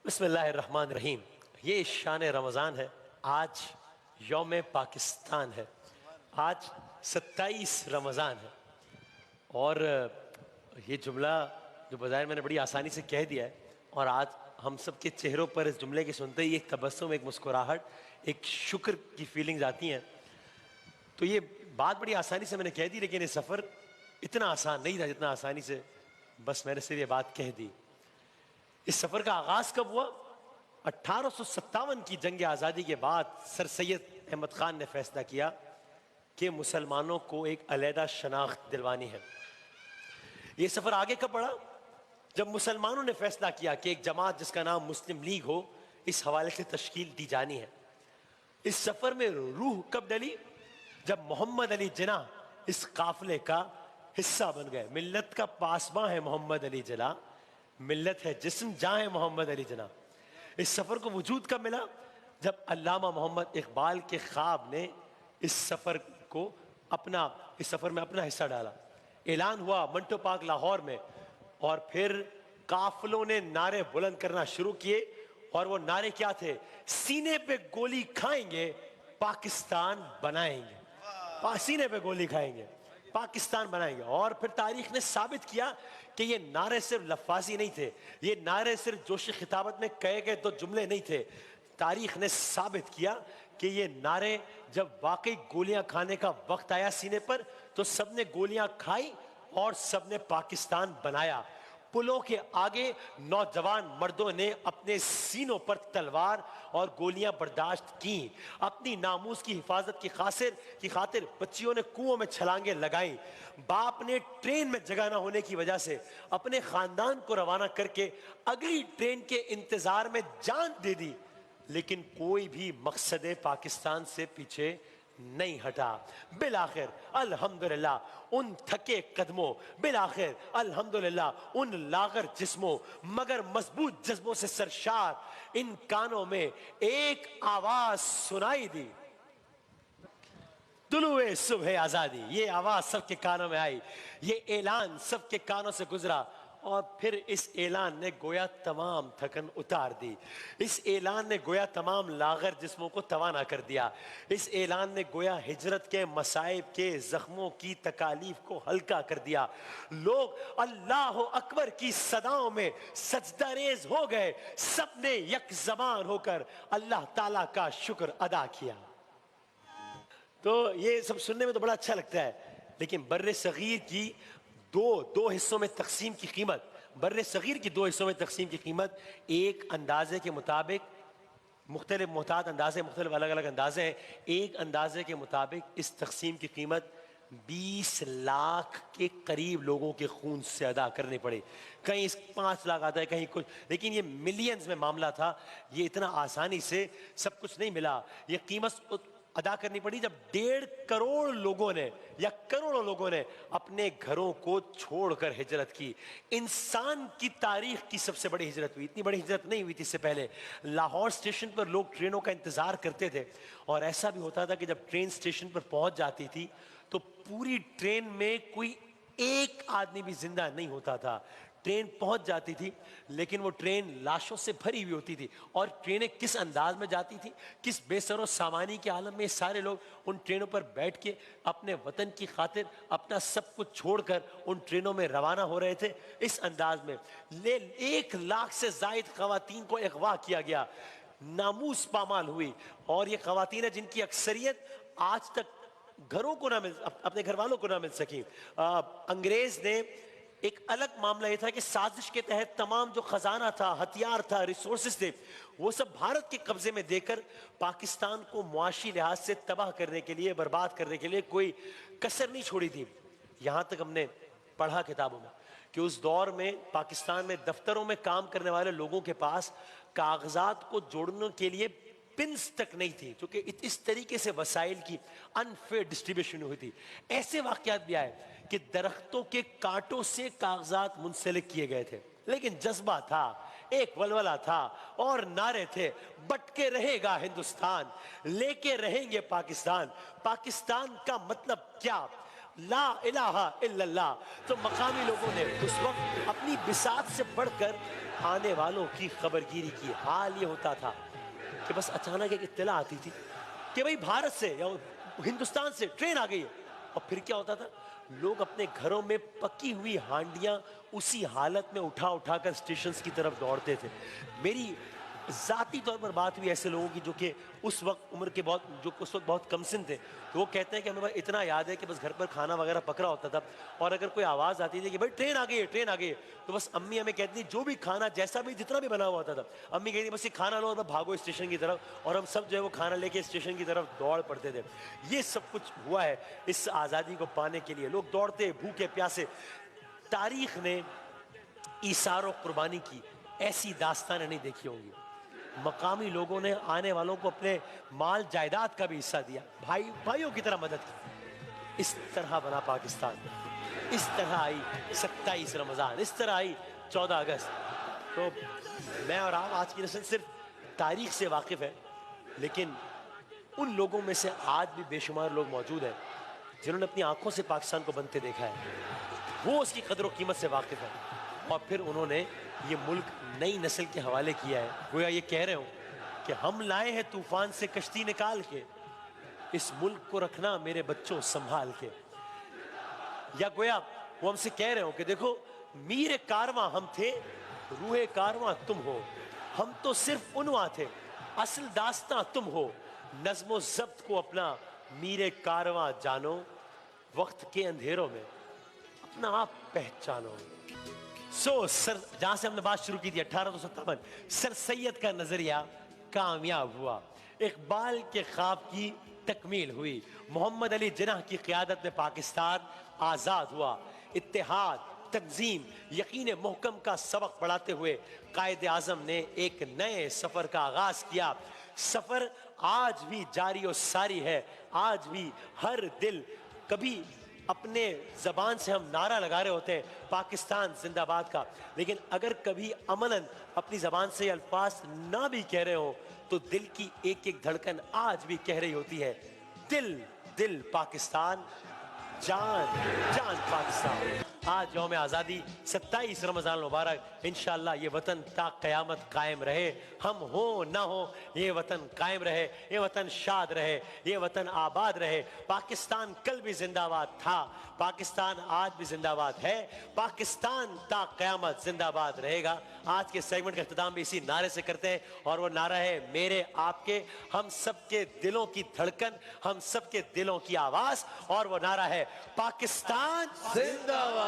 बिस्मिल्लाहिर्रहमानिर्रहीम। ये शान रमज़ान है। आज यौम पाकिस्तान है। आज 27 रमज़ान है। और ये जुमला जो बज़ाहिर मैंने बड़ी आसानी से कह दिया है, और आज हम सब के चेहरों पर इस जुमले के सुनते ही एक तबस्सुम, एक मुस्कुराहट, एक शुक्र की फीलिंग्स आती हैं। तो ये बात बड़ी आसानी से मैंने कह दी, लेकिन ये सफ़र इतना आसान नहीं था जितना आसानी से बस मैंने सिर्फ ये बात कह दी। इस सफ़र का आगाज़ कब हुआ? 1857 की जंग आज़ादी के बाद सर सैयद अहमद ख़ान ने फैसला किया कि मुसलमानों को एक अलहदा शनाख्त दिलवानी है। ये सफ़र आगे कब बढ़ा? जब मुसलमानों ने फैसला किया कि एक जमात जिसका नाम मुस्लिम लीग हो, इस हवाले से तश्कील दी जानी है। इस सफ़र में रूह कब डली? जब मोहम्मद अली जिन्ना इस काफिले का हिस्सा बन गए। मिल्लत का पासबां है मोहम्मद अली जिन्ना, मिल्लत है जिस्म जहां है मोहम्मद अली जिन्ना। इस सफ़र को वजूद कब मिला? जब अल्लामा मोहम्मद इकबाल के ख्वाब ने इस सफ़र में अपना हिस्सा डाला। ऐलान हुआ मंटो पार्क लाहौर में, और फिर काफिलों ने नारे बुलंद करना शुरू किए। और वो नारे क्या थे? सीने पे गोली खाएंगे, पाकिस्तान बनाएंगे। सीने पे गोली खाएंगे, पाकिस्तान बनाएंगे। और फिर तारीख ने साबित किया कि ये नारे सिर्फ लफ्ज़ी नहीं थे, ये नारे सिर्फ जोशी खिताबत में कहे गए दो जुमले नहीं थे। तारीख ने साबित किया कि ये नारे जब वाकई गोलियां खाने का वक्त आया सीने पर, तो सबने गोलियां खाई और सबने पाकिस्तान बनाया। पुलों के आगे नौजवान मर्दों ने अपने सीनों पर तलवार और गोलियां बर्दाश्त की। अपनी नामूस की हिफाजत की खातिर बच्चियों ने कुओं में छलांगे लगाई। बाप ने ट्रेन में जगह ना होने की वजह से अपने खानदान को रवाना करके अगली ट्रेन के इंतजार में जान दे दी, लेकिन कोई भी मकसद पाकिस्तान से पीछे नहीं हटा। बिलाखिर अल्हम्दुलिल्लाह उन थके कदमों, बिलाखिर अल्हम्दुलिल्लाह उन लागर जिस्मों मगर मजबूत जज्बों से सरशार इन कानों में एक आवाज सुनाई दी, तुलुए सुबह आजादी। ये आवाज सबके कानों में आई, ये ऐलान सबके कानों से गुजरा, और फिर इस ऐलान ने गोया तमाम थकन उतार दी। इस ऐलान ने गोया तमाम लागर जिस्मों को तवाना कर दिया। इस ऐलान ने गोया हिजरत के मसाइब के जख्मों की तकालीफ को हल्का कर दिया। लोग अल्लाह अकबर की सदाओं में सजदारेज हो गए। सबने यक ज़बान होकर अल्लाह ताला का शुक्र अदा किया। तो ये सब सुनने में तो बड़ा अच्छा लगता है, लेकिन बर्रे सगीर की दो हिस्सों में तकसीम की कीमत, बर्रे सगीर की दो हिस्सों में तकसीम की कीमत, एक अंदाजे के मुताबिक, मुख्तलिफ मोहतात अंदाजे, मुख्तलिफ अलग अलग अंदाजे हैं, एक अंदाजे के मुताबिक इस तकसीम की कीमत 20 लाख के करीब लोगों के खून से अदा करने पड़े। कहीं 5 लाख आता है, कहीं कुछ, लेकिन ये मिलियंस में मामला था। ये इतना आसानी से सब कुछ नहीं मिला। ये कीमत अदा करनी पड़ी जब 1.5 करोड़ लोगों ने या करोड़ों लोगों ने अपने घरों को छोड़कर हिजरत की। इंसान की तारीख की सबसे बड़ी हिजरत हुई। इतनी बड़ी हिजरत नहीं हुई थी इससे पहले। लाहौर स्टेशन पर लोग ट्रेनों का इंतजार करते थे, और ऐसा भी होता था कि जब ट्रेन स्टेशन पर पहुंच जाती थी तो पूरी ट्रेन में कोई एक आदमी भी जिंदा नहीं होता था। ट्रेन पहुंच जाती थी, लेकिन वो ट्रेन लाशों से भरी हुई होती थी। और ट्रेनें किस अंदाज में जाती थी, किस बेसरो सामानी के आलम में सारे लोग उन ट्रेनों पर बैठ के अपने वतन की खातिर अपना सब कुछ छोड़कर उन ट्रेनों में रवाना हो रहे थे। इस अंदाज में 1 लाख से जायद खवातीन को अगवा किया गया, नामूस पामाल हुई। और ये खवातीन है जिनकी अक्सरियत आज तक घरों को ना मिल, अपने घर वालों को ना मिल सकी। अंग्रेज ने एक अलग मामला यह था कि साजिश के तहत तमाम जो खजाना था, हथियार था, रिसोर्सेज थे, वो सब भारत के कब्जे में देकर पाकिस्तान को मुआशी लिहाज से तबाह करने के लिए, बर्बाद करने के लिए कोई कसर नहीं छोड़ी थी। यहां तक हमने पढ़ा किताबों में कि उस दौर में पाकिस्तान में दफ्तरों में काम करने वाले लोगों के पास कागजात को जोड़ने के लिए पिंस तक नहीं थी, क्योंकि इस तरीके से वसाइल की अनफेयर डिस्ट्रीब्यूशन हुई थी। ऐसे वाकयात भी आए कि दरख्तों के कांटों से कागजात मुंसलिक किए गए थे, लेकिन जज्बा था, एक वलवला था और नारे थे, बटके रहेगा हिंदुस्तान, लेके रहेंगे पाकिस्तान। पाकिस्तान का मतलब क्या? ला इलाहा इल्लल्लाह। तो मकामी लोगों ने उस वक्त अपनी बिसात से बढ़कर आने वालों की खबरगिरी की। हाल ये होता था कि बस अचानक एक इत्तला आती थी कि भाई भारत से या हिंदुस्तान से ट्रेन आ गई है, और फिर क्या होता था, लोग अपने घरों में पकी हुई हांडियां उसी हालत में उठा उठाकर स्टेशन की तरफ दौड़ते थे। मेरी जाती तौर पर बात हुई ऐसे लोगों की जो कि उस वक्त उम्र के बहुत, जो उस वक्त बहुत कमसिन थे, तो वो कहते हैं कि हमें बस इतना याद है कि बस घर पर खाना वगैरह पक रहा होता था, और अगर कोई आवाज़ आती थी कि भाई ट्रेन आ गई है, ट्रेन आ गई है, तो बस अम्मी हमें कहती थी जो भी खाना जैसा भी जितना भी बना हुआ होता था, अम्मी कहती बस ये खाना लो और भागो स्टेशन की तरफ, और हम सब जो है वो खाना लेके स्टेशन की तरफ दौड़ पड़ते थे। ये सब कुछ हुआ है इस आज़ादी को पाने के लिए। लोग दौड़ते भूखे प्यासे। तारीख ने ईसार और कुर्बानी की ऐसी दास्तानें नहीं देखी होंगी। मकामी लोगों ने आने वालों को अपने माल जायदाद का भी हिस्सा दिया, भाइयों की तरह मदद की। इस तरह बना पाकिस्तान, इस तरह आई 27 रमज़ान, इस तरह आई 14 अगस्त। तो मैं और आप, आज की नस्ल सिर्फ तारीख से वाकिफ़ है, लेकिन उन लोगों में से आज भी बेशुमार लोग मौजूद हैं जिन्होंने अपनी आंखों से पाकिस्तान को बनते देखा है। वो उसकी कदर व कीमत से वाकिफ़ है, और फिर उन्होंने ये मुल्क नई नस्ल के हवाले किया है। गोया ये कह रहे हो कि हम लाए हैं तूफान से कश्ती निकाल के, इस मुल्क को रखना मेरे बच्चों संभाल के। या गोया वो हमसे कह रहे हो कि देखो, मीर कारवां हम थे, रूहे कारवां तुम हो, हम तो सिर्फ उनवा थे, असल दास्तां तुम हो, नज़्मो ज़ब्त को अपना मीर कारवां जानो, वक्त के अंधेरों में अपना आप पहचानो। सर, जहां से हमने बात शुरू की थी 1857, सर सैयद का नजरिया कामयाब हुआ, इकबाल के ख्वाब की तकमील हुई, मोहम्मद अली जिन्नाह की क़यादत में पाकिस्तान आज़ाद हुआ। इत्तेहाद, तंजीम, यकीन मोहकम का सबक पढ़ाते हुए कायदे आज़म ने एक नए सफ़र का आगाज़ किया। सफ़र आज भी जारी और सारी है। आज भी हर दिल, कभी अपने ज़बान से हम नारा लगा रहे होते हैं पाकिस्तान जिंदाबाद का, लेकिन अगर कभी अमलन अपनी ज़बान से अल्फाज ना भी कह रहे हो, तो दिल की एक एक धड़कन आज भी कह रही होती है, दिल दिल पाकिस्तान, जान जान पाकिस्तान। आज यौम आज़ादी 27 रमज़ान मुबारक। इंशाअल्लाह ये वतन ता क़यामत कायम रहे, हम हो ना हो ये वतन कायम रहे, ये वतन शाद रहे, ये वतन आबाद रहे। पाकिस्तान कल भी जिंदाबाद था, पाकिस्तान आज भी जिंदाबाद है, पाकिस्तान ता क़यामत जिंदाबाद रहेगा। आज के सेगमेंट का इख्तिताम भी इसी नारे से करते हैं, और वो नारा है मेरे आपके, हम सबके दिलों की धड़कन, हम सबके दिलों की आवाज़, और वो नारा है पाकिस्तान जिंदाबाद।